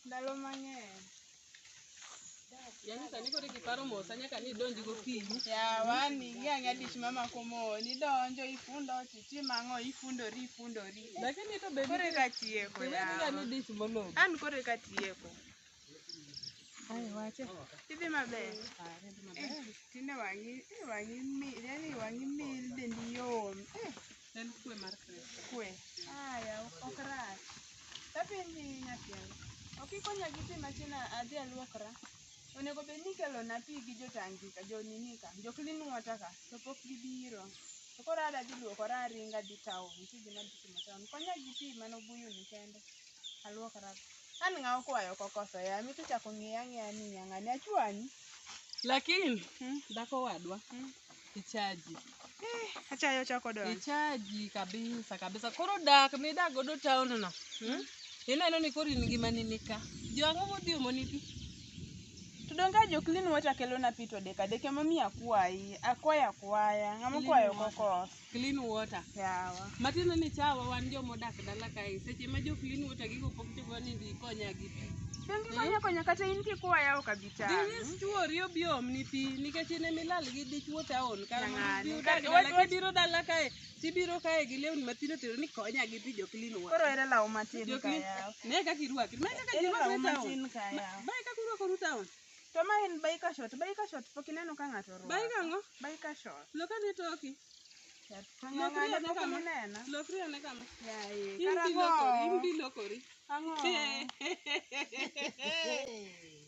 Ndalo mang'eny. Yani sani kore kiparo mosa nyaka ni donji gokinyi. Ya wani ng'e dich mama komo ni donjo ifundo titi mang'o ifundori. Lakini to bebe kore ka tieko ya. Bebe ni dich molodi. An kore ka tieko. Ai wache. Idhi maber. Tinde wangi mil dendi yom. En kwe mar Kristo. Kwe. Aya ok rach. Tapenji nyathini. Okikonya gi pi matin adhi aluokra. Onego bed ni kelona pi gi jotangi ka jonini ka. Jo clean water ka. To pok gibiro. To koro adhi luokora aringa dhi town. Nitie gima dhi timo town. Konya gi pi mano buyu ni kende. Aluokra. An ng'awo kwayo kokoso ya. Mi to chako ng'iya ni ng'ani achwanyi. Lakini dhako wadwa ichaji. Achayo chako donjo. Ichaji kabisa. Koro dak midak godo town no. Ineno ni koro in gima nika. Jo ang'o modhi omoni pi? To donga jo clean water kelona pi to deka mami akwaya. Ng'ama kwayo kokos. Clean water. Yawa. Matino ni chawa wan jo modak dala kae. Seche ma jo clean water gigo pok chopo ni dhi konya gi pi. Dongi konya kata in kikwaya ok abita. This chuori obiom ni pi nikech in milal gi dich water on. Biro dala kae. Tibiro kae gi lewni matino tero ni konya gi pi jo clean water. Koro ere law matin kaya. Ne kaka irwaki. Ne kaka law matin kaya. Bai kaka irwako town. To ma en baika shot pok ineno ka ng'ato orwako. Baika ng'o? Baika shot. Loka ni toki. Lokri ane kama. Imbi lokori. Ang'o?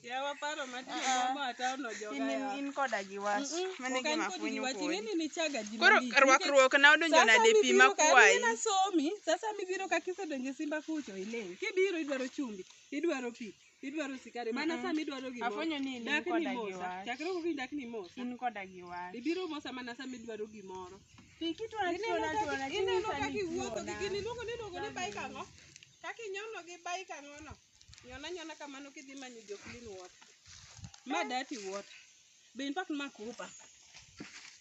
Yawa paro matin mama atano joga ya. In koda gi wach. Mane gima funyo ko. Ing'eni ni chaga ji. Koro rwakruok na odonjo na de pi makwai. Sasa somi, sasa mibiro kakisa donje simba kucho ileng. Kibiro idwaro chumbi, idwaro pi. Idwaro sikari mana sama idwaro gimoro. Afonyo ni in koda gi wach. Chakre ko dak ni mosa. In koda gi wach. Ibiro mosa mana sama idwaro gimoro. Pikitwana ineno kaki wuotho gi gini luongo ni baika ng'o. Kaki nyono gi baika ng'o no. Nyona kamano kidhi manyo jo clean water. Ma dirty water. Be in fact makupa.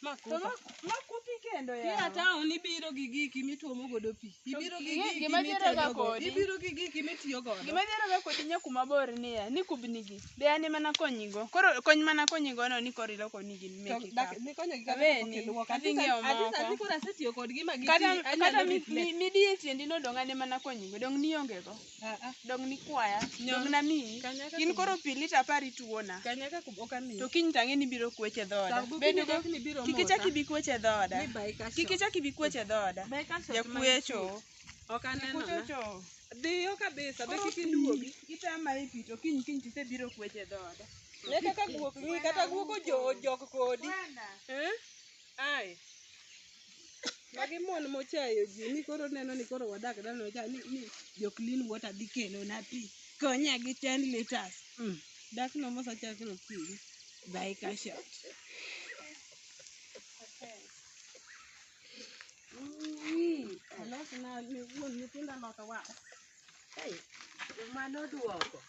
Makupi kendo ya. Kia town ibiro gi giki mituomo godo pi. Ibiro gi giki mitiyo godo. Gima dero ga kodi nyaku mabor ni ya ni kubni gi. Be ani mana konyigo. Koro kony mana konyigo no ni korilo koni gi meki ka. Ni konyo gi kata ng'eyo moko. Ati kora setiyo kod gima giti. Kata midi etiendi no donga ne mana konyigo. Dong ni onge go. Dong ni kwaya. Dong na mi. In koro pi lita 10 tuona. Kanyaka okani. To kiny tange ni biro kweche dhoda. Bedo ni biro Kikichaki bi kweche dhoda. Kikichaki bi kweche dhoda. Jakwecho. Okaneno na. Dhiyo kabisa be kikiduogi. Itama e pi to kiny tisebiro kweche dhoda. Ne kaka guok ni kata guoko jok kodi. Ai. Magi mon mochayo ji ni koro neno ni koro wadak dano cha ni jo clean water dhi kelo na pi. Konya gi 10 liters. Dak no mosa chakro pi. Baika shot. Alas na ni wuon nyithinda loka wa. Hey, mano duoko.